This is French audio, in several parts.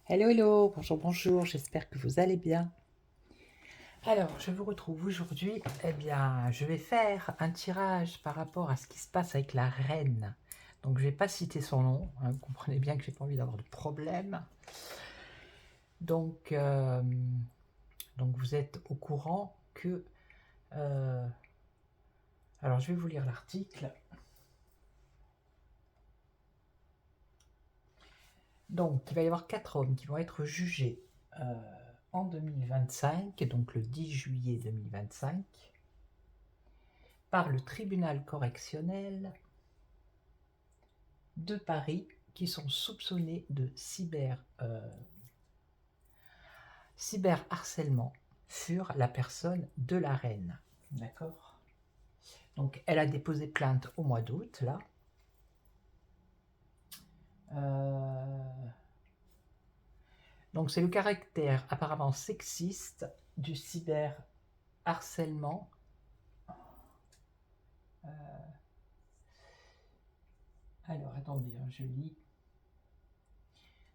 Hello, hello, bonjour, bonjour, j'espère que vous allez bien. Alors, je vous retrouve aujourd'hui, je vais faire un tirage par rapport à ce qui se passe avec la reine. Donc, je ne vais pas citer son nom, hein, vous comprenez bien que j'ai pas envie d'avoir de problème. Donc, vous êtes au courant que... alors, je vais vous lire l'article. Donc, il va y avoir 4 hommes qui vont être jugés en 2025, donc le 10 juillet 2025, par le tribunal correctionnel de Paris qui sont soupçonnés de cyberharcèlement sur la personne de la reine. D'accord. Donc elle a déposé plainte au mois d'août, là. Donc c'est le caractère apparemment sexiste du cyberharcèlement. Alors attendez, hein, je lis.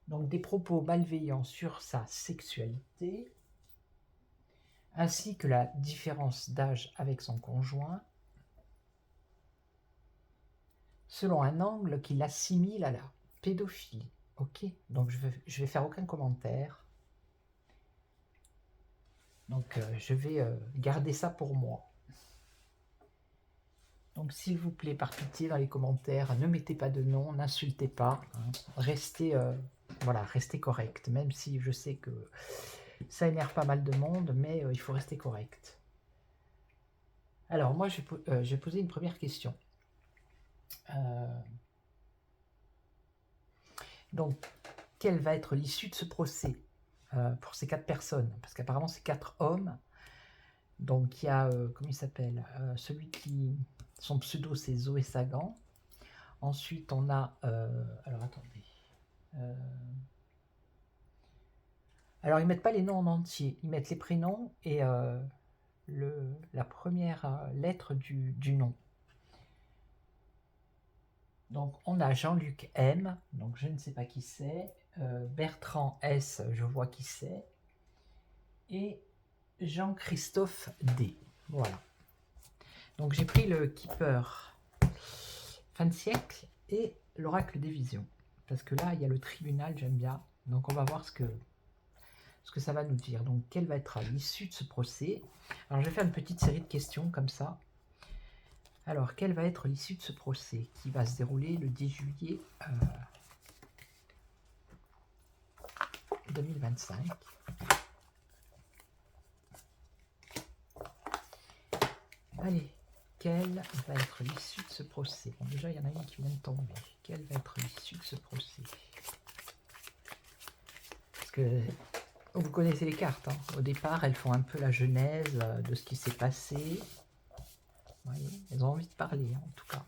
Donc des propos malveillants sur sa sexualité, ainsi que la différence d'âge avec son conjoint, selon un angle qui l'assimile à la pédophilie. Ok, donc je vais faire aucun commentaire. Donc je vais garder ça pour moi. Donc s'il vous plaît, par pitié, dans les commentaires, ne mettez pas de nom, n'insultez pas, hein. Restez, voilà, restez correct, même si je sais que ça énerve pas mal de monde, mais il faut rester correct. Alors moi, je vais poser une première question. Donc, quelle va être l'issue de ce procès pour ces 4 personnes? Parce qu'apparemment, c'est 4 hommes. Donc, il y a, comment il s'appelle, celui qui, son pseudo, c'est Zoé Sagan. Ensuite, on a, alors attendez. Alors, ils mettent pas les noms en entier. Ils mettent les prénoms et la première lettre du nom. Donc, on a Jean-Luc M, donc je ne sais pas qui c'est. Bertrand S, je vois qui c'est. Et Jean-Christophe D. Voilà. Donc, j'ai pris le Keeper fin de siècle et l'oracle des visions. Parce que là, il y a le tribunal, j'aime bien. Donc, on va voir ce que ça va nous dire. Donc, quelle va être l'issue de ce procès? Alors, je vais faire une petite série de questions comme ça. Alors, quelle va être l'issue de ce procès qui va se dérouler le 10 juillet 2025? Allez, quelle va être l'issue de ce procès? Bon, déjà, il y en a une qui vient de tomber. Quelle va être l'issue de ce procès? Parce que vous connaissez les cartes, hein. Au départ, elles font un peu la genèse de ce qui s'est passé. Vous voyez, elles ont envie de parler, hein, en tout cas.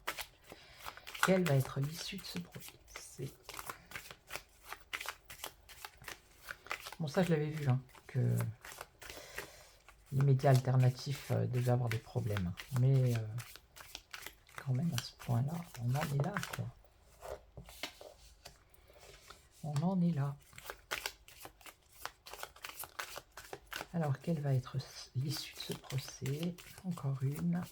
Quelle va être l'issue de ce procès? Bon, ça, je l'avais vu, hein, que les médias alternatifs devaient avoir des problèmes. Mais quand même, à ce point-là, on en est là, quoi. On en est là. Alors, quelle va être l'issue de ce procès? Encore une.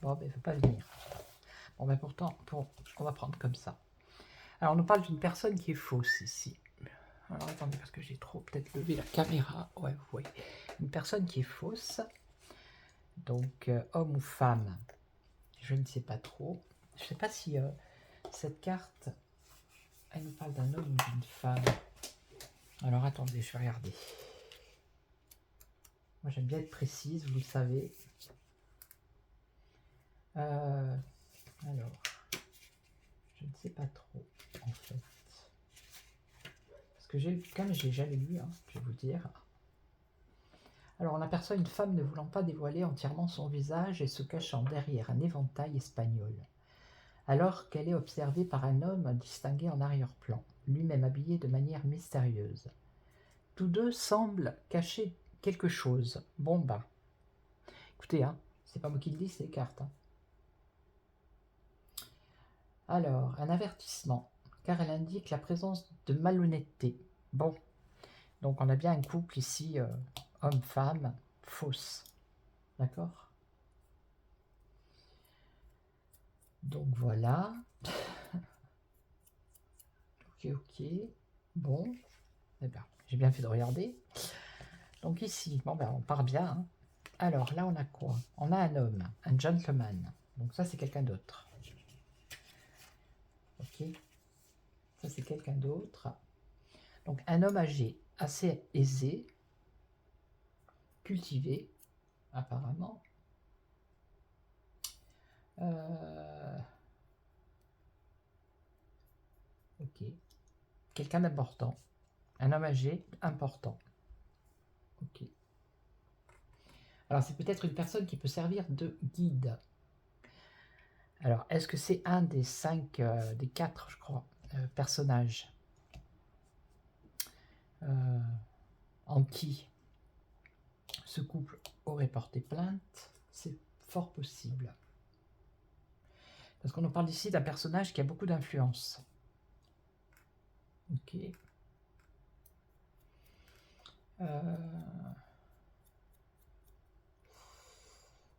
Bon, ben, il ne veut pas venir. Bon, ben, pourtant, on va prendre comme ça. Alors, on nous parle d'une personne qui est fausse ici. Alors, attendez, parce que j'ai trop peut-être levé la caméra. Ouais, vous voyez. Une personne qui est fausse. Donc, homme ou femme, je ne sais pas trop. Je ne sais pas si cette carte, elle nous parle d'un homme ou d'une femme. Alors, attendez, je vais regarder. Moi, j'aime bien être précise, vous le savez. Alors, je ne sais pas trop, en fait. Parce que comme j'ai jamais lu, hein, je vais vous dire. Alors, on aperçoit une femme ne voulant pas dévoiler entièrement son visage et se cachant derrière un éventail espagnol. Alors qu'elle est observée par un homme distingué en arrière-plan, lui-même habillé de manière mystérieuse. Tous deux semblent cacher quelque chose. Bon, ben. Écoutez, hein, c'est pas moi qui le dis, c'est les cartes. Hein. Alors, un avertissement, car elle indique la présence de malhonnêteté. Bon, donc on a bien un couple ici, homme-femme, fausse. D'accord? Donc voilà. Ok. Bon, eh bien, j'ai bien fait de regarder. Donc ici, bon ben on part bien. Hein. Alors là, on a quoi? On a un homme, un gentleman. Donc ça, c'est quelqu'un d'autre. Ok. Ça, c'est quelqu'un d'autre. Donc un homme âgé, assez aisé, cultivé, apparemment. Ok. Quelqu'un d'important. Un homme âgé, important. Ok. Alors c'est peut-être une personne qui peut servir de guide. Alors, est-ce que c'est un des 5, des 4, je crois, personnages en qui ce couple aurait porté plainte? C'est fort possible. Parce qu'on nous parle ici d'un personnage qui a beaucoup d'influence. Ok.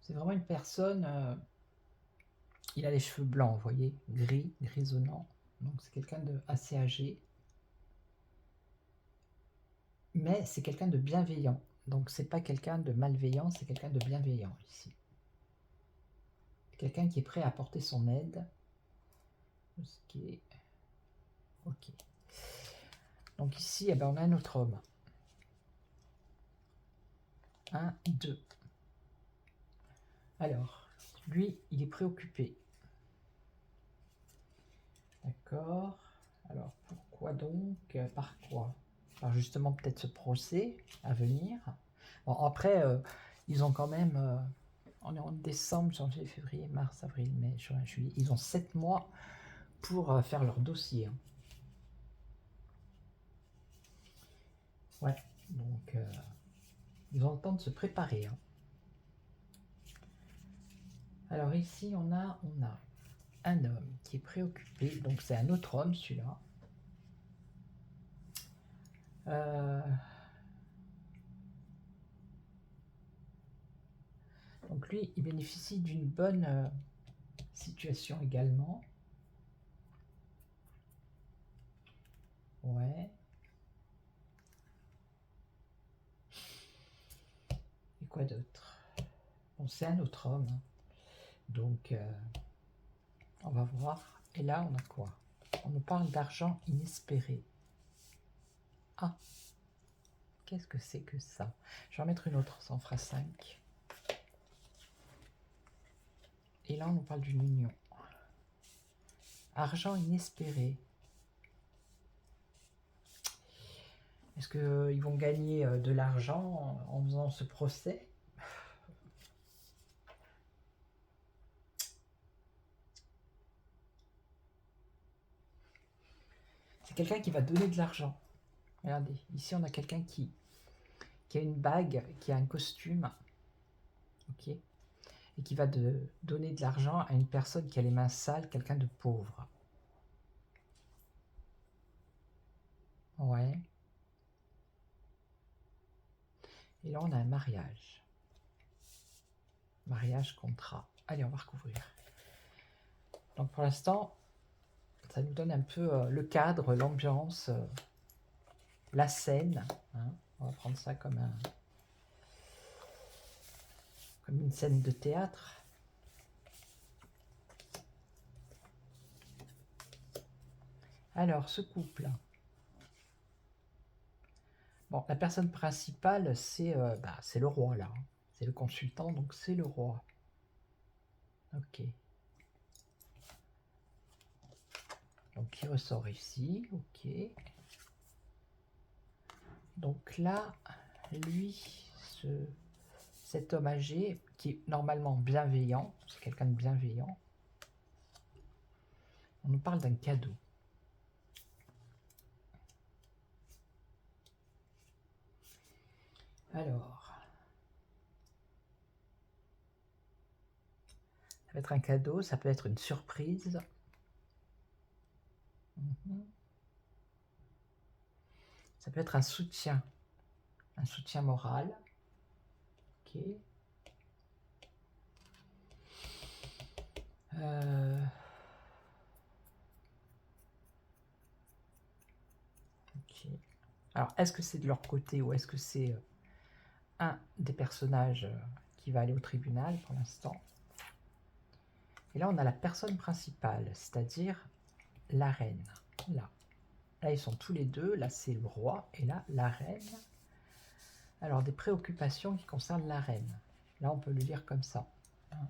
C'est vraiment une personne... il a les cheveux blancs, vous voyez, gris, grisonnant. Donc c'est quelqu'un de assez âgé. Mais c'est quelqu'un de bienveillant. Donc c'est pas quelqu'un de malveillant, c'est quelqu'un de bienveillant ici. Quelqu'un qui est prêt à apporter son aide. Ok. Donc ici, eh ben, on a un autre homme. 1, 2. Alors, lui, il est préoccupé. D'accord. Alors, pourquoi donc? Par quoi? Par justement peut-être ce procès à venir. Bon, après, ils ont quand même... on est en décembre, janvier, février, mars, avril, mai, juin, juillet. Ils ont 7 mois pour faire leur dossier. Hein. Ouais, donc ils ont le temps de se préparer. Hein. Alors ici, on a un homme qui est préoccupé. Donc c'est un autre homme, celui-là. Donc lui, il bénéficie d'une bonne situation également. Ouais. Et quoi d'autre? Bon, c'est un autre homme. Hein. Donc, on va voir. Et là, on a quoi? On nous parle d'argent inespéré. Ah, qu'est-ce que c'est que ça? Je vais en mettre une autre, ça en fera 5. Et là, on nous parle d'une union. Argent inespéré. Est-ce qu'ils vont gagner de l'argent en faisant ce procès? C'est quelqu'un qui va donner de l'argent. Regardez, ici on a quelqu'un qui a une bague, qui a un costume, ok, et qui va donner de l'argent à une personne qui a les mains sales, quelqu'un de pauvre. Ouais. Et là, on a un mariage. Mariage, contrat. Allez, on va recouvrir. Donc, pour l'instant, ça nous donne un peu le cadre, l'ambiance, la scène. Hein. On va prendre ça comme une scène de théâtre. Alors, ce couple. Bon, la personne principale, c'est le roi, là. C'est le consultant, donc c'est le roi. Ok. Donc, il ressort ici. Ok. Donc là, lui, cet homme âgé, qui est normalement bienveillant, c'est quelqu'un de bienveillant, on nous parle d'un cadeau. Alors, ça peut être un cadeau, ça peut être une surprise. Mhm. Ça peut être un soutien moral. Ok. Ok. Alors, est-ce que c'est de leur côté ou est-ce que c'est un des personnages qui va aller au tribunal pour l'instant? Et là, on a la personne principale, c'est-à-dire la reine. Là. Là, ils sont tous les deux. Là, c'est le roi et là, la reine. Alors, des préoccupations qui concernent la reine. Là, on peut le lire comme ça. Hein.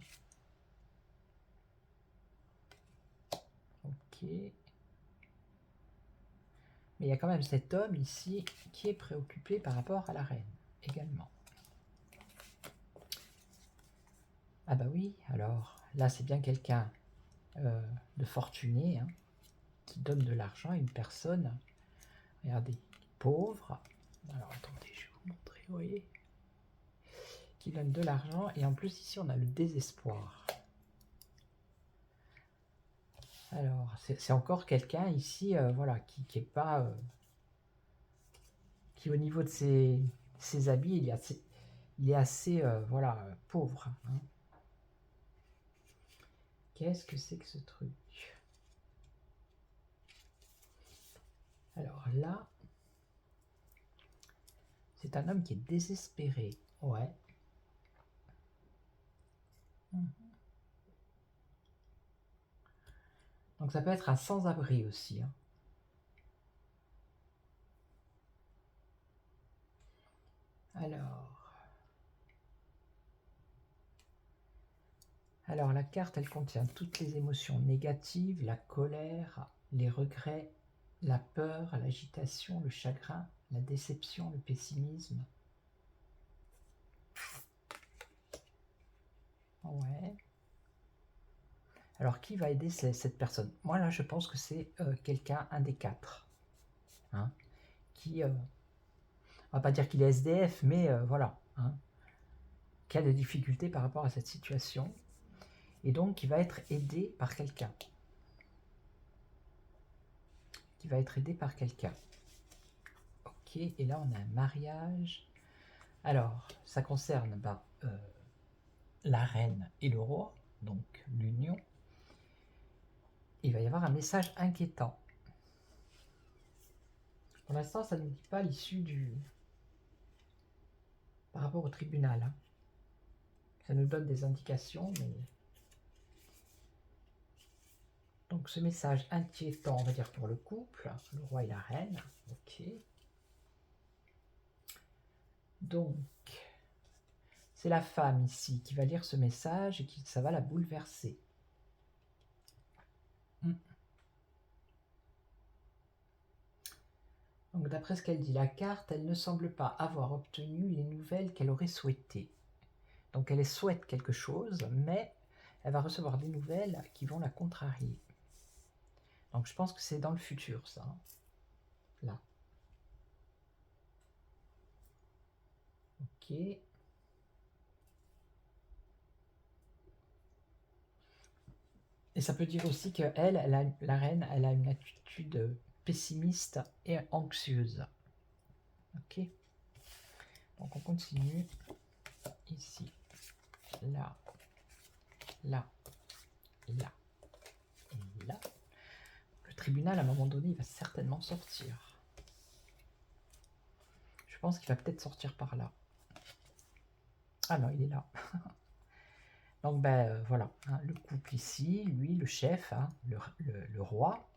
Ok. Mais il y a quand même cet homme ici qui est préoccupé par rapport à la reine également. Ah bah oui, alors là c'est bien quelqu'un de fortuné hein, qui donne de l'argent à une personne, regardez, pauvre. Alors attendez, je vais vous montrer, vous voyez, qui donne de l'argent et en plus ici on a le désespoir. Alors c'est encore quelqu'un ici, voilà, qui est pas, qui au niveau de ses habits, il est assez voilà, pauvre. Hein. Qu'est-ce que c'est que ce truc? Alors là, c'est un homme qui est désespéré. Ouais. Donc ça peut être un sans-abri aussi. Hein. Alors la carte, elle contient toutes les émotions négatives, la colère, les regrets, la peur, l'agitation, le chagrin, la déception, le pessimisme. Ouais. Alors qui va aider cette personne? Moi là, je pense que c'est quelqu'un, un des quatre. Hein, qui, on va pas dire qu'il est SDF, mais voilà. Hein, qui a des difficultés par rapport à cette situation. Et donc qui va être aidé par quelqu'un. Qui va être aidé par quelqu'un. Ok, et là on a un mariage. Alors, ça concerne la reine et le roi, donc l'union. Il va y avoir un message inquiétant. Pour l'instant, ça ne nous dit pas l'issue du... par rapport au tribunal. Hein. Ça nous donne des indications, mais... Donc ce message inquiétant, on va dire pour le couple, le roi et la reine. Ok. Donc, c'est la femme ici qui va lire ce message et qui ça va la bouleverser. Donc d'après ce qu'elle dit, la carte, elle ne semble pas avoir obtenu les nouvelles qu'elle aurait souhaitées. Donc elle souhaite quelque chose, mais elle va recevoir des nouvelles qui vont la contrarier. Donc je pense que c'est dans le futur, ça. Là. Ok. Et ça peut dire aussi que la reine, elle a une attitude pessimiste et anxieuse. Ok. Donc on continue. Ici, là, là, là et là. Le tribunal, à un moment donné, il va certainement sortir. Je pense qu'il va peut-être sortir par là. Ah non, il est là. Donc ben voilà, hein, le couple ici, lui, le chef, hein, le roi,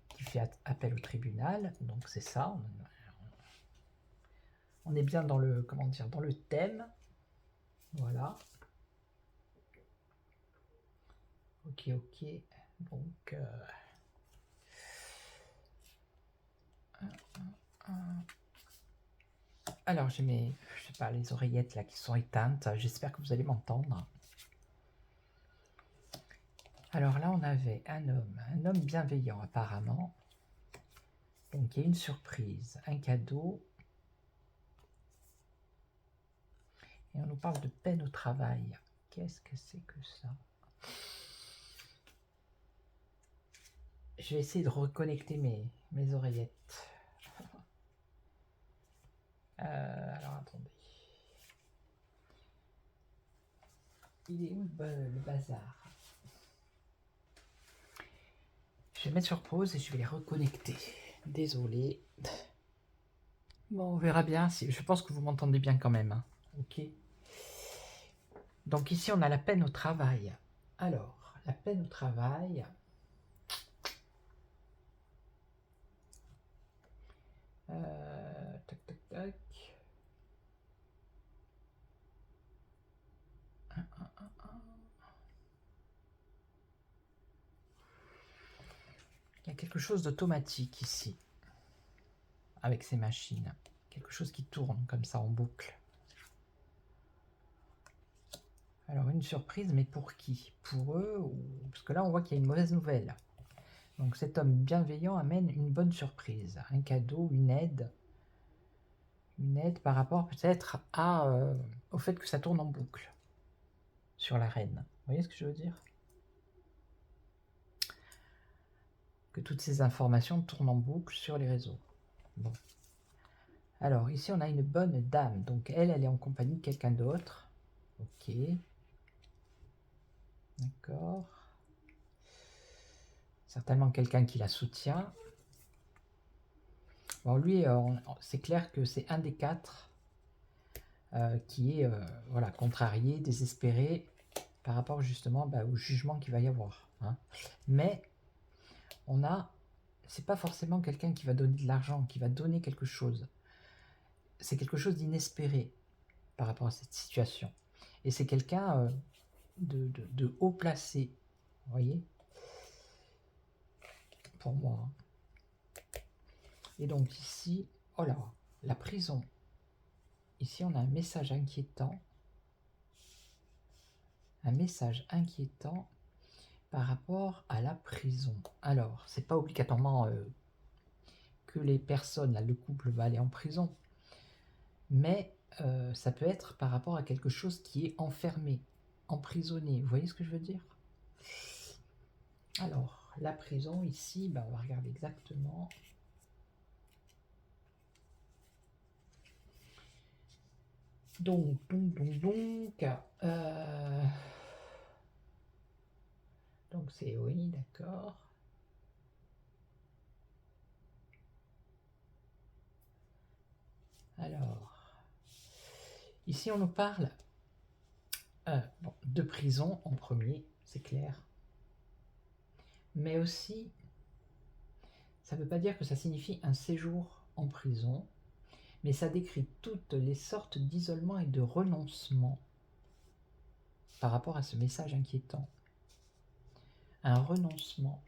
qui fait appel au tribunal. Donc c'est ça. On est bien dans le, comment dire, dans le thème. Voilà. Ok, ok. Donc alors j'ai mes, je sais pas, les oreillettes là qui sont éteintes. J'espère que vous allez m'entendre. Alors là, on avait un homme bienveillant apparemment. Donc il y a une surprise, un cadeau. Et on nous parle de peine au travail. Qu'est-ce que c'est que ça? je vais essayer de reconnecter mes oreillettes. Alors attendez. Il est où le bazar? Je vais mettre sur pause et je vais les reconnecter. Désolé. Bon, on verra bien. Si... Je pense que vous m'entendez bien quand même. Hein. Ok. Donc ici, on a la peine au travail. Alors, la peine au travail. Tac, tac, tac. Il y a quelque chose d'automatique ici, avec ces machines. Quelque chose qui tourne comme ça en boucle. Alors une surprise, mais pour qui? Pour eux ou... Parce que là, on voit qu'il y a une mauvaise nouvelle. Donc cet homme bienveillant amène une bonne surprise. Un cadeau, une aide. Une aide par rapport peut-être au fait que ça tourne en boucle sur la reine. Vous voyez ce que je veux dire? Que toutes ces informations tournent en boucle sur les réseaux. Bon. Alors, ici, on a une bonne dame. Donc, elle est en compagnie de quelqu'un d'autre. Ok. D'accord. Certainement quelqu'un qui la soutient. Bon, lui, c'est clair que c'est un des quatre qui est voilà, contrarié, désespéré par rapport justement au jugement qu'il va y avoir. Hein. Mais on a... C'est pas forcément quelqu'un qui va donner de l'argent, qui va donner quelque chose. C'est quelque chose d'inespéré par rapport à cette situation. Et c'est quelqu'un de haut placé, vous voyez, pour moi. Hein. Et donc ici, oh là, la prison. Ici, on a un message inquiétant. Un message inquiétant par rapport à la prison. Alors, c'est pas obligatoirement que les personnes, là, le couple va aller en prison, mais ça peut être par rapport à quelque chose qui est enfermé, emprisonné. Vous voyez ce que je veux dire? Alors, la prison, ici, on va regarder exactement. Donc, c'est oui, d'accord. Alors, ici on nous parle de prison en premier, c'est clair. Mais aussi, ça ne veut pas dire que ça signifie un séjour en prison, mais ça décrit toutes les sortes d'isolement et de renoncement par rapport à ce message inquiétant. Un renoncement.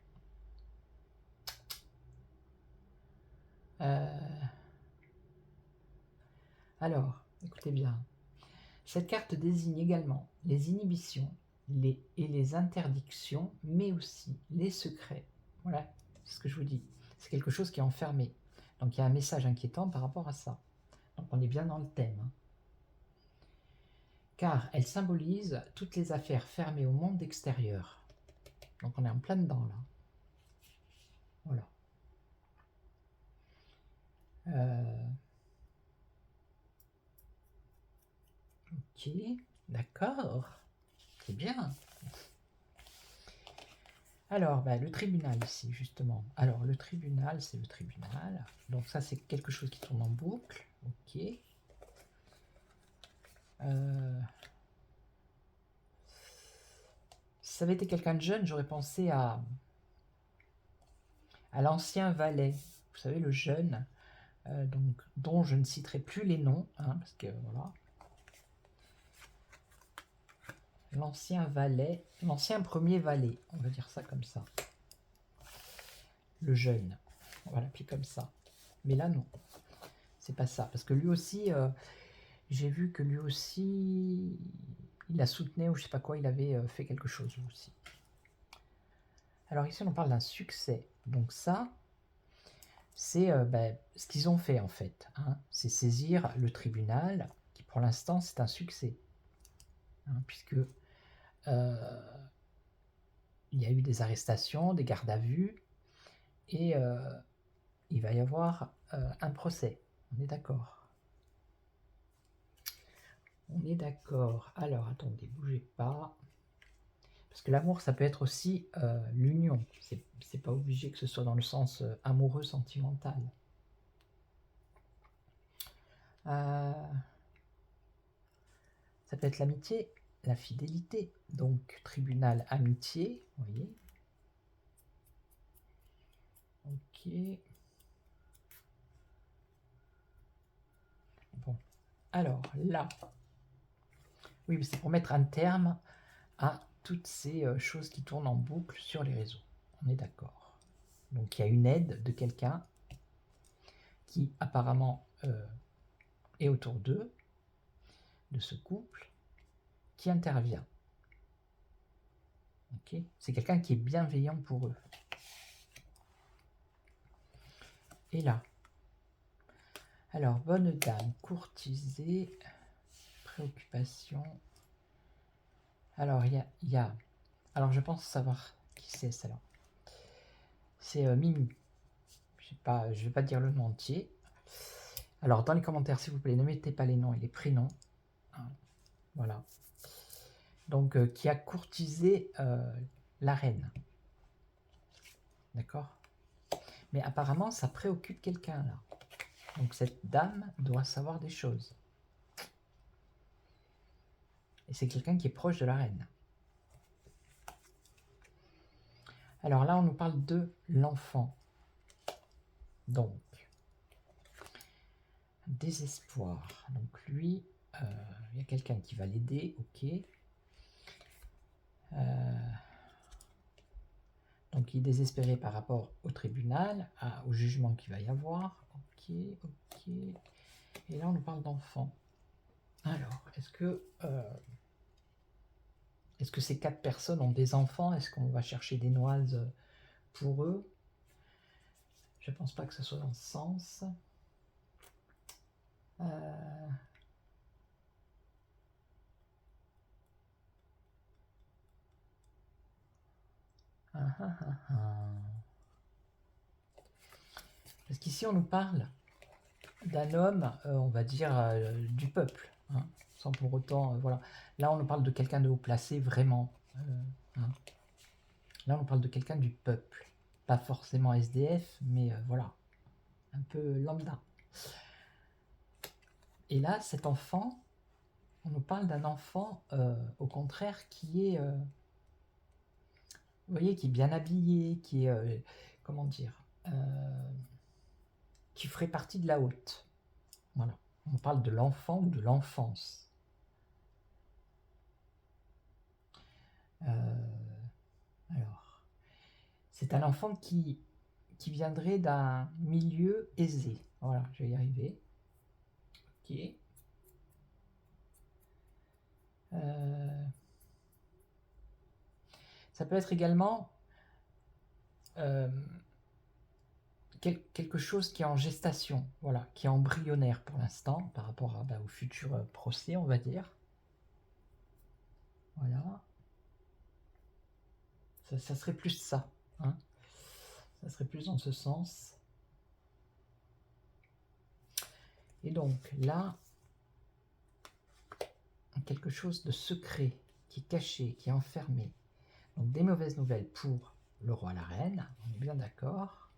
Alors, écoutez bien. Cette carte désigne également les inhibitions et les interdictions, mais aussi les secrets. Voilà, c'est ce que je vous dis. C'est quelque chose qui est enfermé. Donc il y a un message inquiétant par rapport à ça. Donc on est bien dans le thème. Hein. Car elle symbolise toutes les affaires fermées au monde extérieur. Donc on est en plein dedans là. Voilà. Ok, d'accord. C'est bien. Alors, le tribunal ici, justement. Alors, le tribunal, c'est le tribunal. Donc ça, c'est quelque chose qui tourne en boucle. Ok. Si ça avait été quelqu'un de jeune, j'aurais pensé à l'ancien valet. Vous savez, le jeune, donc, dont je ne citerai plus les noms, hein, parce que voilà. L'ancien valet, l'ancien premier valet, on va dire ça comme ça. Le jeune, on va l'appeler comme ça. Mais là, non, c'est pas ça. Parce que lui aussi, j'ai vu que lui aussi, il la soutenait ou je sais pas quoi, il avait fait quelque chose lui aussi. Alors ici, on parle d'un succès. Donc ça, c'est ce qu'ils ont fait en fait. Hein. C'est saisir le tribunal, qui pour l'instant, c'est un succès. Hein, puisque il y a eu des arrestations, des gardes à vue. et il va y avoir un procès. On est d'accord? On est d'accord. Alors, attendez, bougez pas. Parce que l'amour, ça peut être aussi l'union. C'est pas obligé que ce soit dans le sens amoureux, sentimental. Ça peut être l'amitié, la fidélité. Donc, tribunal, amitié, vous voyez. Ok. Bon. Alors, là. Oui, c'est pour mettre un terme à toutes ces choses qui tournent en boucle sur les réseaux. On est d'accord. Donc, il y a une aide de quelqu'un qui apparemment est autour d'eux, de ce couple, qui intervient. Okay. C'est quelqu'un qui est bienveillant pour eux. Et là, alors, bonne dame, courtisée, préoccupation. Alors, il y a... Alors, je pense savoir qui c'est, celle-là. C'est Mimi. Je ne vais pas dire le nom entier. Alors, dans les commentaires, s'il vous plaît, ne mettez pas les noms et les prénoms. Voilà. Donc, qui a courtisé la reine. D'accord? Mais apparemment, ça préoccupe quelqu'un, là. Donc, cette dame doit savoir des choses. Et c'est quelqu'un qui est proche de la reine. Alors là, on nous parle de l'enfant. Donc, désespoir. Donc lui, il y a quelqu'un qui va l'aider, ok. Donc il est désespéré par rapport au tribunal, au jugement qu'il va y avoir. Ok, ok. Et là, on nous parle d'enfant. Alors, est-ce que ces 4 personnes ont des enfants? Est-ce qu'on va chercher des noises pour eux? Je ne pense pas que ce soit dans ce sens. Parce qu'ici, on nous parle d'un homme, on va dire, du peuple, hein, sans pour autant, voilà. Là, on nous parle de quelqu'un de haut placé, vraiment. Hein. Là, on nous parle de quelqu'un du peuple. Pas forcément SDF, mais voilà, un peu lambda. Et là, cet enfant, on nous parle d'un enfant, au contraire, qui est, vous voyez, qui est bien habillé, qui est, comment dire, qui ferait partie de la haute. Voilà. On parle de l'enfant ou de l'enfance. Alors, c'est un enfant qui viendrait d'un milieu aisé. Voilà, je vais y arriver. Ok. Ça peut être également quelque chose qui est en gestation, voilà, qui est embryonnaire pour l'instant, par rapport au futur procès, on va dire. Voilà. Ça serait plus ça. Hein. Ça serait plus dans ce sens. Et donc là, quelque chose de secret, qui est caché, qui est enfermé. Donc des mauvaises nouvelles pour le roi, la reine, on est bien d'accord.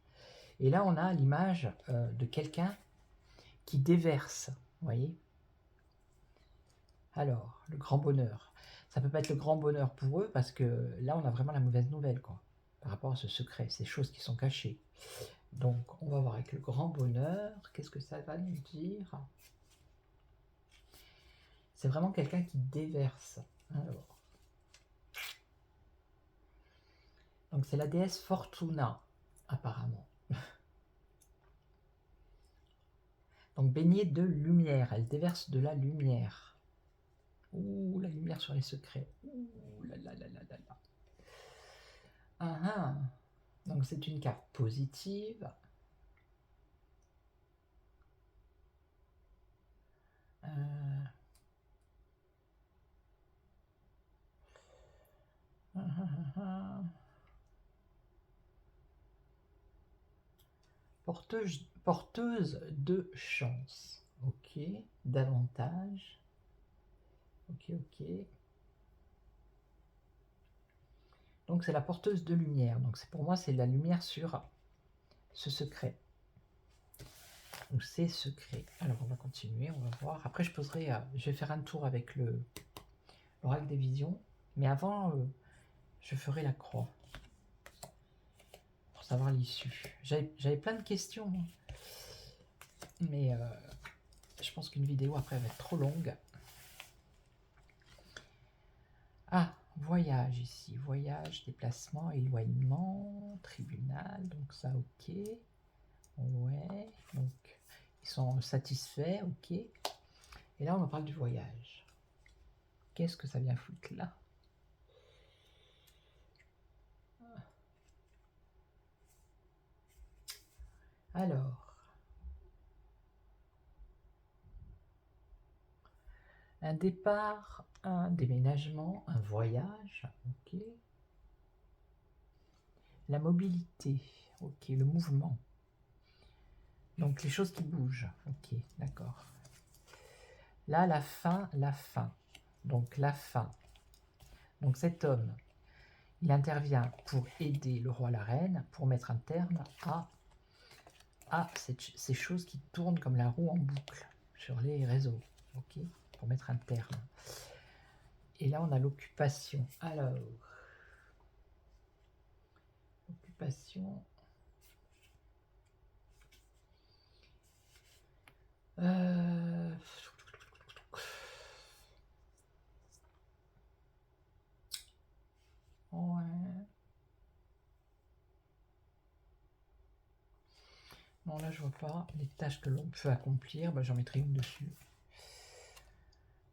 Et là, on a l'image de quelqu'un qui déverse, vous voyez. Alors, le grand bonheur. Ça peut pas être le grand bonheur pour eux, parce que là, on a vraiment la mauvaise nouvelle, quoi, par rapport à ce secret, ces choses qui sont cachées. Donc, on va voir avec le grand bonheur, qu'est-ce que ça va nous dire? C'est vraiment quelqu'un qui déverse. Alors. Donc, c'est la déesse Fortuna, apparemment. Donc, baignée de lumière, elle déverse de la lumière. Ouh, la lumière sur les secrets. Ouh là là là là là là. Ah ah. Donc, c'est une carte positive. porteuse de chance. Ok, davantage. Ok, ok. Donc c'est la porteuse de lumière. Donc c'est pour moi, c'est la lumière sur ce secret. Donc c'est secret. Alors on va continuer, on va voir. Après je poserai, je vais faire un tour avec l'oracle des visions. Mais avant, je ferai la croix. Pour savoir l'issue. J'avais plein de questions. Mais je pense qu'une vidéo après va être trop longue. Ah, voyage ici. Voyage, déplacement, éloignement, tribunal. Donc ça, ok. Ouais. Donc ils sont satisfaits, ok. Et là, on me parle du voyage. Qu'est-ce que ça vient foutre là? Alors, un départ, un déménagement, un voyage, ok. La mobilité, ok, le mouvement. Donc les choses qui bougent, ok, d'accord. Là, la fin, la fin. Donc la fin. Donc cet homme, il intervient pour aider le roi, la reine, pour mettre un terme à ces choses qui tournent comme la roue en boucle sur les réseaux, ok, pour mettre un terme. Et là, on a l'occupation. Alors, occupation. Ouais. Non, là, je vois pas. Les tâches que l'on peut accomplir, bah, j'en mettrai une dessus.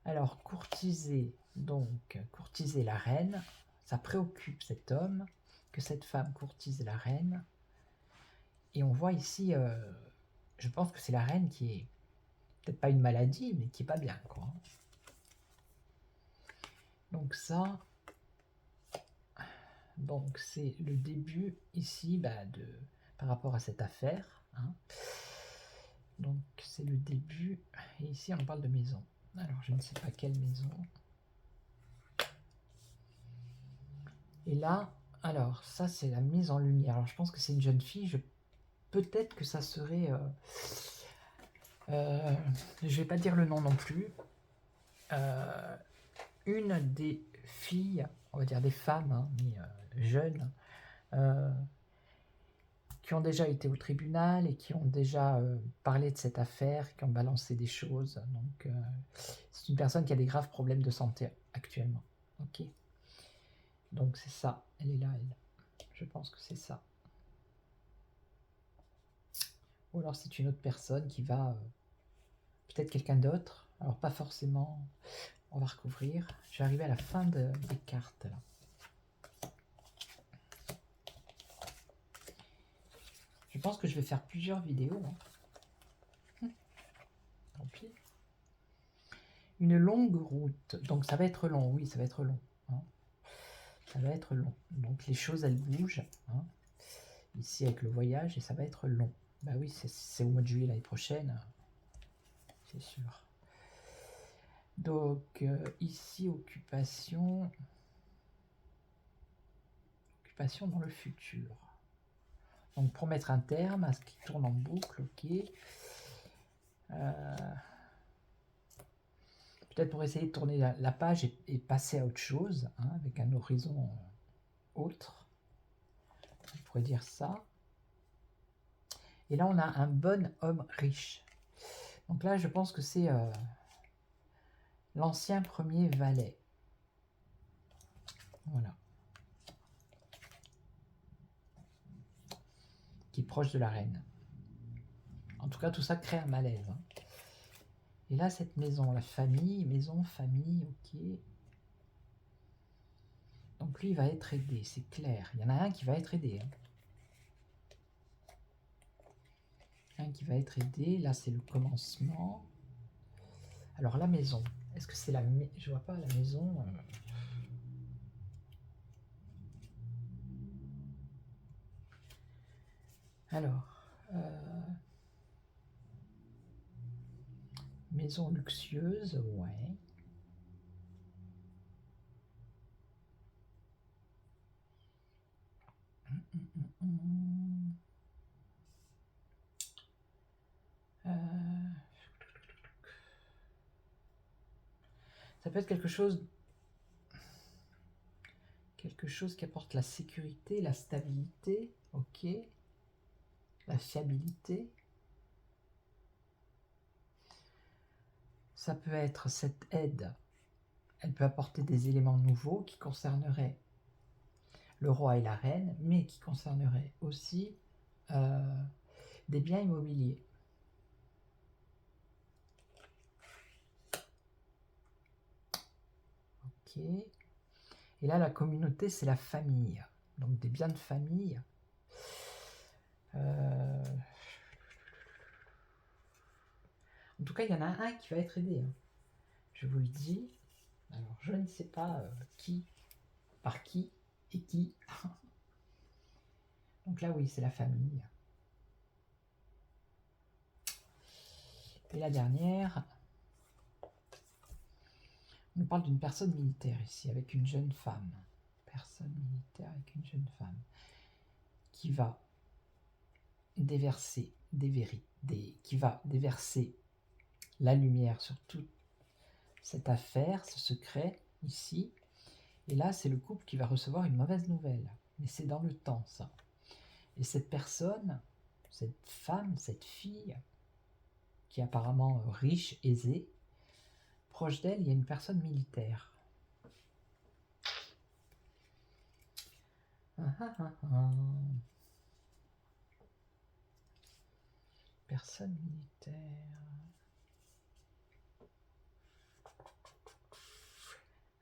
Alors, courtiser. Donc, courtiser la reine. Ça préoccupe cet homme que cette femme courtise la reine. Et on voit ici, je pense que c'est la reine qui est, peut-être pas une maladie, mais qui est pas bien, quoi. Donc ça, donc c'est le début ici, bah, par rapport à cette affaire. Hein. Donc c'est le début, et ici on parle de maison. Alors je ne sais pas quelle maison. Et là, alors ça c'est la mise en lumière. Alors je pense que c'est une jeune fille, peut-être que ça serait... je vais pas dire le nom non plus. Une des filles, on va dire des femmes, hein, mais jeunes, qui ont déjà été au tribunal et qui ont déjà parlé de cette affaire, qui ont balancé des choses. Donc, c'est une personne qui a des graves problèmes de santé actuellement. Ok. Donc, c'est ça. Elle est là, elle. Je pense que c'est ça. Ou alors, c'est une autre personne qui va... peut-être quelqu'un d'autre. Alors, pas forcément... On va recouvrir. Je vais arriver à la fin des cartes, là. Je pense que je vais faire plusieurs vidéos. Hein. Tant pis. Une longue route. Donc ça va être long, oui, ça va être long. Hein. Ça va être long. Donc les choses, elles bougent. Hein. Ici avec le voyage, et ça va être long. Bah oui, c'est au mois de juillet l'année prochaine. C'est sûr. Donc ici, occupation. Occupation dans le futur. Donc pour mettre un terme à ce qui tourne en boucle, ok. Peut-être pour essayer de tourner la page et passer à autre chose, hein, avec un horizon autre. On pourrait dire ça. Et là, on a un bon homme riche. Donc là, je pense que c'est l'ancien premier valet. Voilà. Qui est proche de la reine. En tout cas, tout ça crée un malaise. Hein. Et là, cette maison, la famille, maison, famille, ok. Donc lui, il va être aidé, c'est clair. Il y en a un qui va être aidé. Hein. Un qui va être aidé. Là, c'est le commencement. Alors, la maison. Est-ce que c'est la... Je vois pas la maison... Alors... Maison luxueuse, ouais. Ça peut être quelque chose qui apporte la sécurité, la stabilité, ok, la fiabilité. Ça peut être cette aide, elle peut apporter des éléments nouveaux qui concerneraient le roi et la reine, mais qui concerneraient aussi des biens immobiliers. Ok. Et là, la communauté, c'est la famille. Donc des biens de famille. En tout cas, il y en a un qui va être aidé. Hein. Je vous le dis. Alors, je ne sais pas qui, par qui et qui. Donc là, oui, c'est la famille. Et la dernière, on nous parle d'une personne militaire ici, avec une jeune femme. Personne militaire avec une jeune femme qui va déverser qui va déverser la lumière sur toute cette affaire, ce secret ici. Et là, c'est le couple qui va recevoir une mauvaise nouvelle. Mais c'est dans le temps, ça. Et cette personne, cette femme, cette fille, qui est apparemment riche, aisée, proche d'elle, il y a une personne militaire. Personne militaire.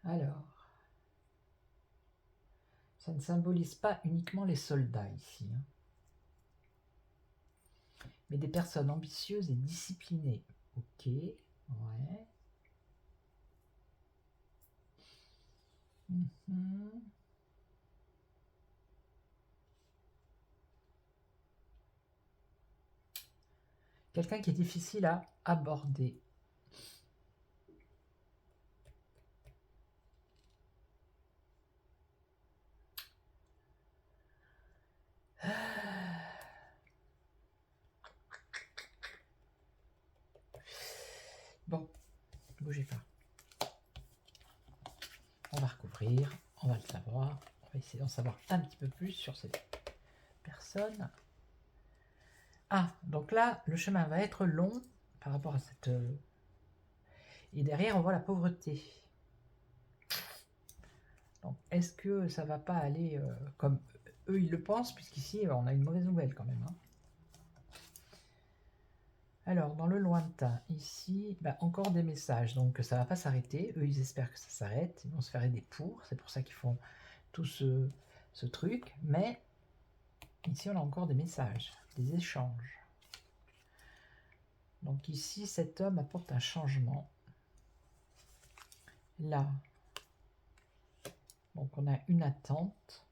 Alors, ça ne symbolise pas uniquement les soldats ici, hein, mais des personnes ambitieuses et disciplinées. Ok, ouais. Quelqu'un qui est difficile à aborder. Bon, bougez pas. On va recouvrir, on va le savoir. On va essayer d'en savoir un petit peu plus sur cette personne. Ah, donc là, le chemin va être long par rapport à cette... Et derrière, on voit la pauvreté. Donc, est-ce que ça va pas aller comme eux, ils le pensent, puisqu'ici, on a une mauvaise nouvelle quand même. Hein. Alors, dans le lointain, ici, bah, encore des messages. Donc, ça va pas s'arrêter. Eux, ils espèrent que ça s'arrête. Ils vont se faire aider pour. C'est pour ça qu'ils font tout ce truc. Mais, ici, on a encore des messages, des échanges. Donc ici, cet homme apporte un changement. Là, donc on a une attente.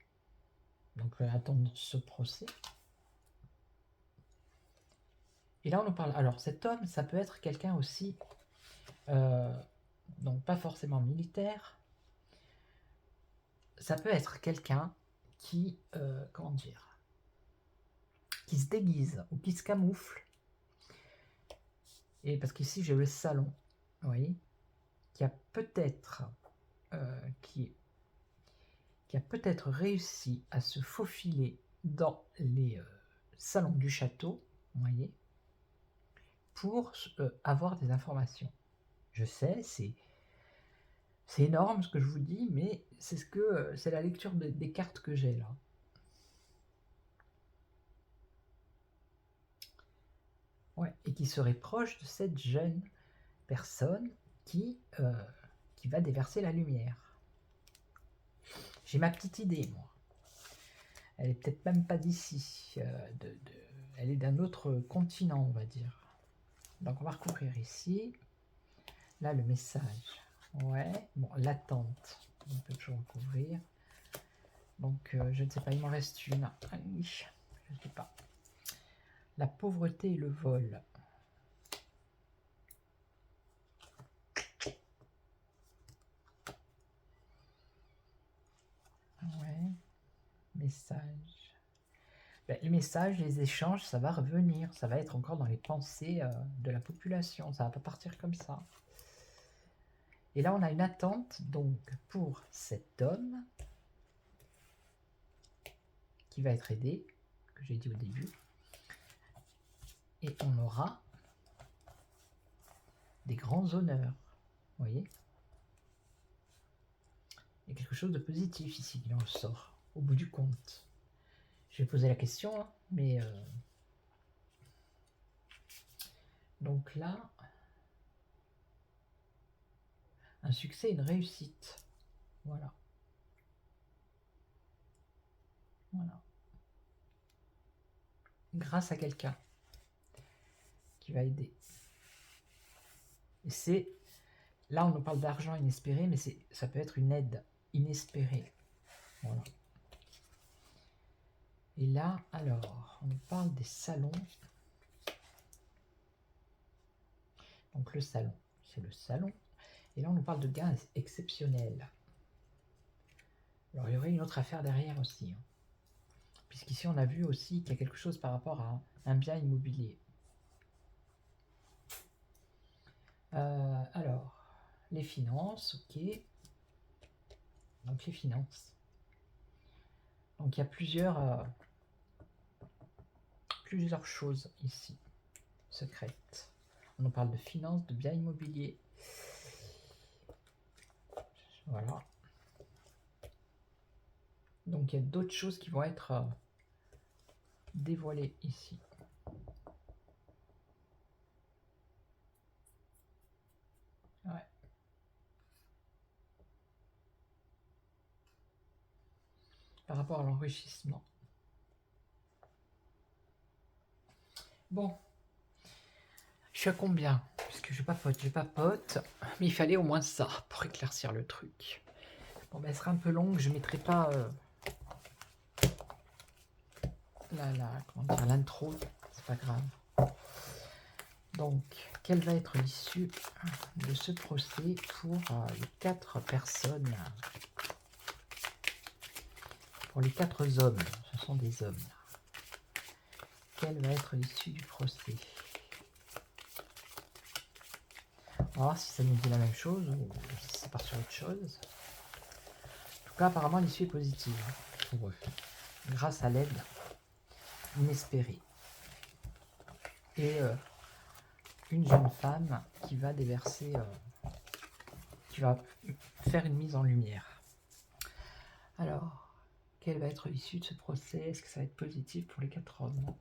Donc attendre ce procès. Et là, on nous parle... Alors, cet homme, ça peut être quelqu'un aussi, donc pas forcément militaire. Ça peut être quelqu'un qui, comment dire, qui se déguise ou qui se camoufle. Et parce qu'ici, j'ai le salon, vous voyez, qui a peut-être qui a peut-être réussi à se faufiler dans les salons du château, vous voyez, pour avoir des informations. Je sais, c'est énorme ce que je vous dis, mais c'est c'est la lecture des cartes que j'ai là. Ouais, et qui serait proche de cette jeune personne qui va déverser la lumière. J'ai ma petite idée, moi. Elle est peut-être même pas d'ici. Elle est d'un autre continent, on va dire. Donc on va recouvrir ici. Là, le message. Ouais. Bon, l'attente. On peut toujours recouvrir. Donc, je ne sais pas, il m'en reste une. Je ne sais pas. La pauvreté et le vol. Ouais. Message. Ben, les messages, les échanges, ça va revenir. Ça va être encore dans les pensées de la population. Ça va pas partir comme ça. Et là, on a une attente donc pour cet homme qui va être aidé, que j'ai dit au début. Et on aura des grands honneurs. Vous voyez? Il y a quelque chose de positif ici qui en ressort, au bout du compte. Je vais poser la question, hein, mais... Donc là, un succès, une réussite. Voilà. Voilà. Grâce à quelqu'un qui va aider. Et c'est... Là, on nous parle d'argent inespéré, mais ça peut être une aide inespérée. Voilà. Et là, alors, on nous parle des salons. Donc le salon, c'est le salon. Et là, on nous parle de gains exceptionnels. Alors, il y aurait une autre affaire derrière aussi. Hein. Puisqu'ici, on a vu aussi qu'il y a quelque chose par rapport à un bien immobilier. Alors, les finances, ok. Donc, les finances. Donc, il y a plusieurs choses ici, secrètes. On nous parle de finances, de biens immobiliers. Voilà. Donc, il y a d'autres choses qui vont être dévoilées ici. Ouais. Par rapport à l'enrichissement. Bon. Je suis à combien? Puisque je papote. Mais il fallait au moins ça pour éclaircir le truc. Bon, ben, elle sera un peu longue. Je ne mettrai pas l'intro. C'est pas grave. Donc, quelle va être l'issue de ce procès pour les 4 personnes? Pour les 4 hommes. Ce sont des hommes. Quelle va être l'issue du procès? On va voir si ça nous dit la même chose ou si ça part sur autre chose. En tout cas, apparemment, l'issue est positive pour eux. Grâce à l'aide inespérée. Et une jeune femme qui va déverser, qui va faire une mise en lumière. Alors, quelle va être l'issue de ce procès? Est-ce que ça va être positif pour les 4 hommes?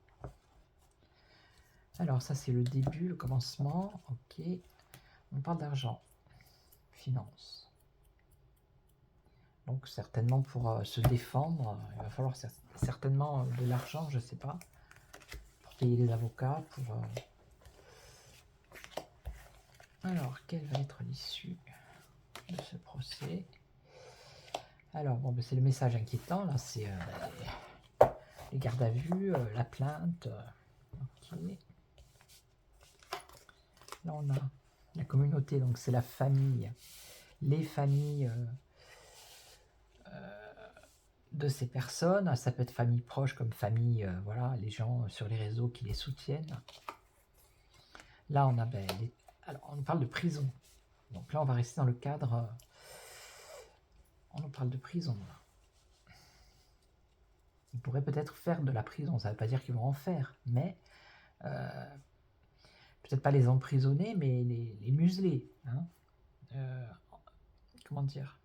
Alors, ça, c'est le début, le commencement. Ok. On parle d'argent. Finance. Donc, certainement pour se défendre, il va falloir certainement de l'argent, je ne sais pas, pour payer les avocats, pour... Alors, quelle va être l'issue de ce procès? Alors, bon, ben, c'est le message inquiétant, là, c'est les gardes à vue, la plainte. Ok. Là, on a la communauté, donc c'est la famille, les familles de ces personnes. Ça peut être famille proche comme famille, voilà, les gens sur les réseaux qui les soutiennent. Là, on a, ben, alors, on parle de prison. Donc là, on va rester dans le cadre... on nous parle de prison, là. Ils pourraient peut-être faire de la prison, ça ne veut pas dire qu'ils vont en faire, mais peut-être pas les emprisonner, mais les museler. Hein. Comment dire,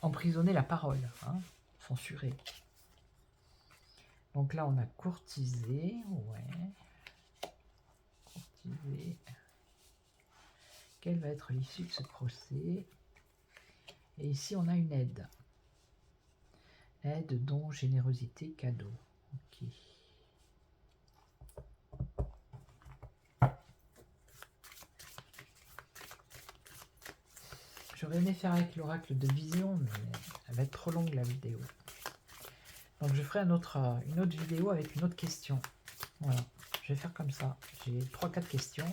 emprisonner la parole, hein, censurer. Donc là, on a courtisé, ouais. Courtisé. Quelle va être l'issue de ce procès? Et ici, on a une aide. Aide, don, générosité, cadeau. Ok. J'aurais aimé faire avec l'oracle de vision, mais elle va être trop longue la vidéo. Donc je ferai une autre vidéo avec une autre question. Voilà, je vais faire comme ça. J'ai 3-4 questions.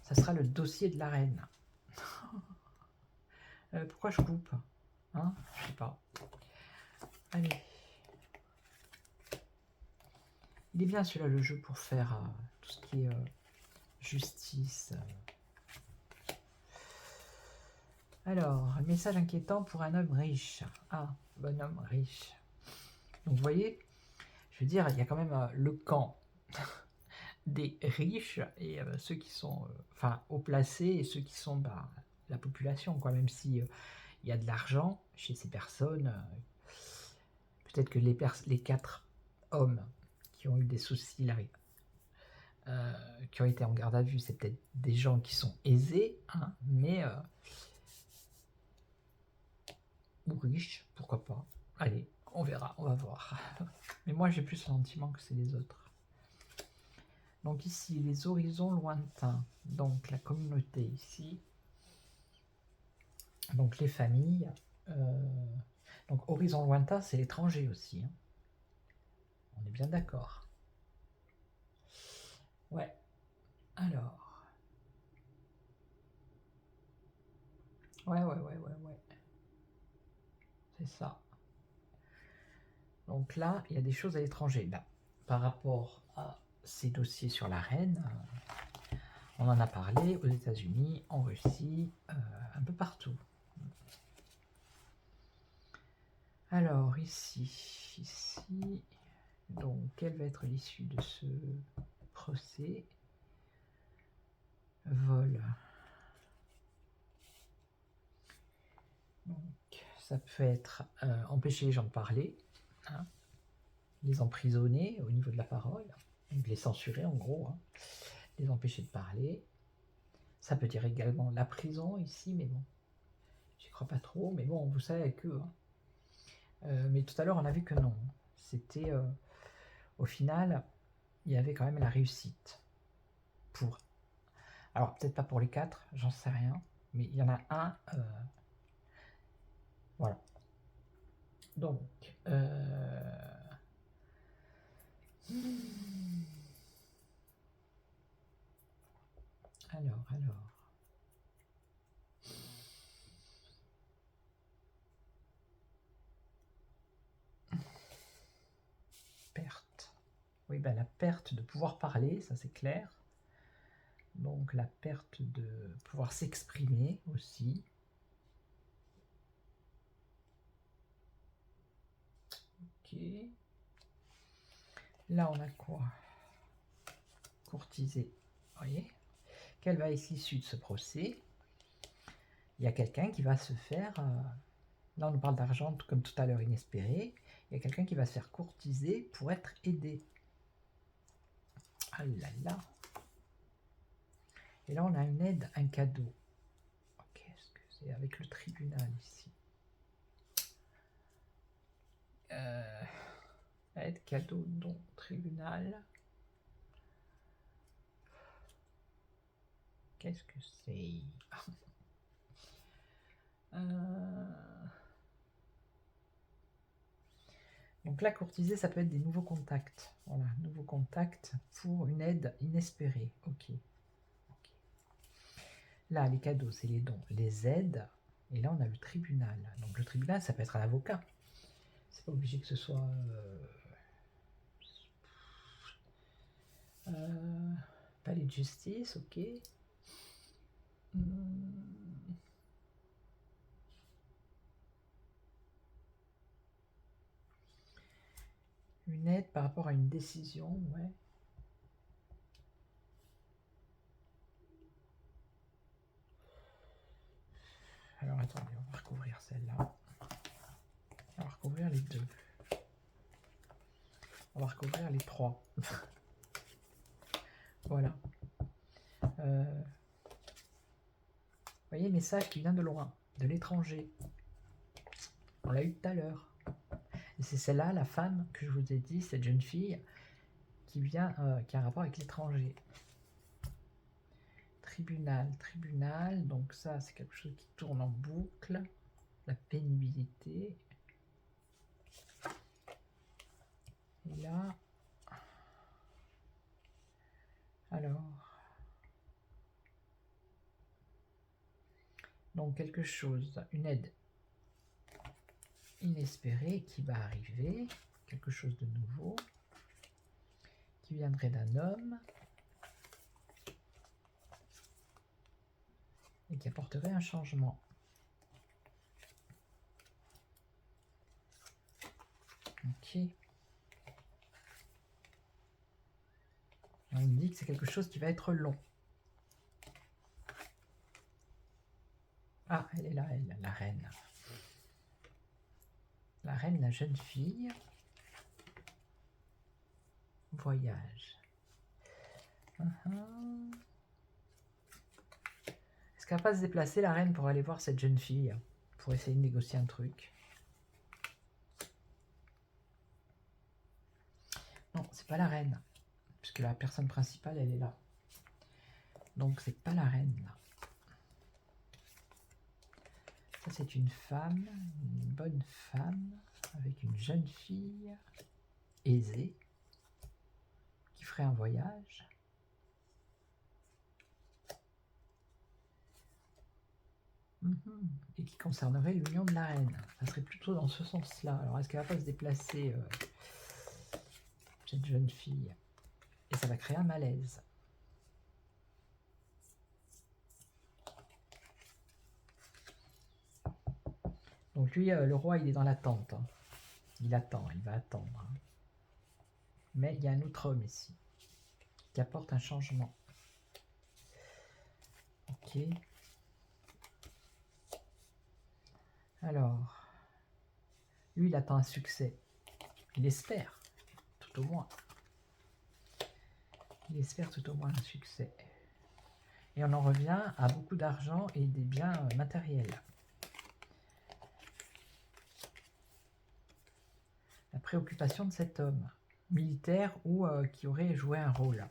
Ça sera le dossier de la reine. Pourquoi je coupe, hein? Je sais pas. Allez. Il est bien celui-là, le jeu, pour faire tout ce qui est justice. Alors, un message inquiétant pour un homme riche. Ah, bonhomme riche. Donc vous voyez, je veux dire, il y a quand même le camp des riches et ceux qui sont enfin haut placés et ceux qui sont la population, quoi. Même si il y a de l'argent chez ces personnes, peut-être que les 4 hommes qui ont eu des soucis là, qui ont été en garde à vue, c'est peut-être des gens qui sont aisés, hein, mais ou riches, pourquoi pas. Allez, on verra, on va voir. Mais moi j'ai plus le sentiment que c'est les autres. Donc ici, les horizons lointains, donc la communauté ici, donc les familles, donc horizon lointain, c'est l'étranger aussi, hein. On est bien d'accord. Ouais, alors. Ouais. C'est ça. Donc là, il y a des choses à l'étranger. Là, par rapport à ces dossiers sur la reine, on en a parlé aux États-Unis, en Russie, un peu partout. Alors ici, donc quelle va être l'issue de ce procès? Vol. Donc ça peut être empêcher les gens de parler, hein, les emprisonner au niveau de la parole, donc les censurer en gros, hein, les empêcher de parler. Ça peut dire également la prison ici, mais bon, j'y crois pas trop, mais bon, vous savez avec eux, hein. Mais tout à l'heure, on a vu que non. C'était, au final, il y avait quand même la réussite. Alors, peut-être pas pour les 4, j'en sais rien, mais il y en a un, voilà. Donc, alors. Perte. Oui, ben la perte de pouvoir parler, ça c'est clair. Donc la perte de pouvoir s'exprimer aussi. Ok. Là, on a quoi? Courtiser. Vous voyez? Quelle va être l'issue de ce procès? Il y a quelqu'un qui va se faire... là, on nous parle d'argent, comme tout à l'heure, inespéré. Il y a quelqu'un qui va se faire courtiser pour être aidé. Ah là là. Et là, on a une aide, un cadeau. Qu'est-ce que c'est avec le tribunal ici? Aide, cadeau, don, tribunal. Qu'est-ce que c'est? Donc là, courtiser, ça peut être des nouveaux contacts. Voilà, nouveaux contacts pour une aide inespérée. Ok. Là, les cadeaux, c'est les dons, les aides. Et là, on a le tribunal. Donc le tribunal, ça peut être un avocat. C'est pas obligé que ce soit... palais de justice, ok. Une aide par rapport à une décision, ouais. Alors attendez, on va recouvrir celle-là. On va recouvrir les 2. On va recouvrir les 3. Voilà. Vous voyez, message qui vient de loin, de l'étranger. On l'a eu tout à l'heure. Et c'est celle-là, la femme que je vous ai dit, cette jeune fille, qui vient, qui a un rapport avec l'étranger. Tribunal, donc ça c'est quelque chose qui tourne en boucle. La pénibilité. Donc quelque chose, une aide inespérée qui va arriver, quelque chose de nouveau, qui viendrait d'un homme et qui apporterait un changement. Ok. On me dit que c'est quelque chose qui va être long. Ah, elle est là, elle, la reine. La reine, la jeune fille. Voyage. Est-ce qu'elle va pas se déplacer, la reine, pour aller voir cette jeune fille, pour essayer de négocier un truc? Non, c'est pas la reine, puisque la personne principale, elle est là. Donc c'est pas la reine, là. Ça, c'est une femme, une bonne femme, avec une jeune fille aisée, qui ferait un voyage. Et qui concernerait l'union de la reine. Ça serait plutôt dans ce sens-là. Alors, est-ce qu'elle va pas se déplacer, cette jeune fille? Et ça va créer un malaise. Donc lui, le roi, il est dans l'attente. Hein. Il attend, il va attendre. Hein. Mais il y a un autre homme ici, qui apporte un changement. Ok. Alors, lui, il attend un succès. Il espère, tout au moins. Il espère tout au moins un succès. Et on en revient à beaucoup d'argent et des biens matériels. La préoccupation de cet homme, militaire ou qui aurait joué un rôle,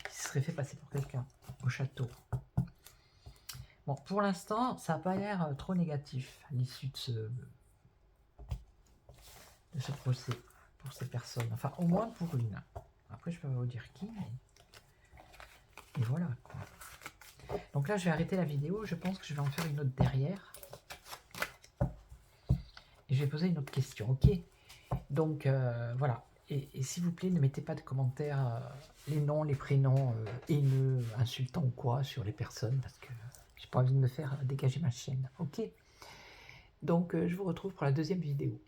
qui se serait fait passer pour quelqu'un au château. Bon, pour l'instant, ça n'a pas l'air trop négatif, l'issue de ce procès, pour ces personnes. Enfin, au moins pour une. Après, je peux pas vous dire qui, mais... Et voilà, quoi. Donc là, je vais arrêter la vidéo. Je pense que je vais en faire une autre derrière. Et je vais poser une autre question, ok? Donc, voilà. Et s'il vous plaît, ne mettez pas de commentaires, les noms, les prénoms haineux, insultants ou quoi, sur les personnes, parce que j'ai pas envie de me faire dégager ma chaîne, ok? Donc, je vous retrouve pour la deuxième vidéo.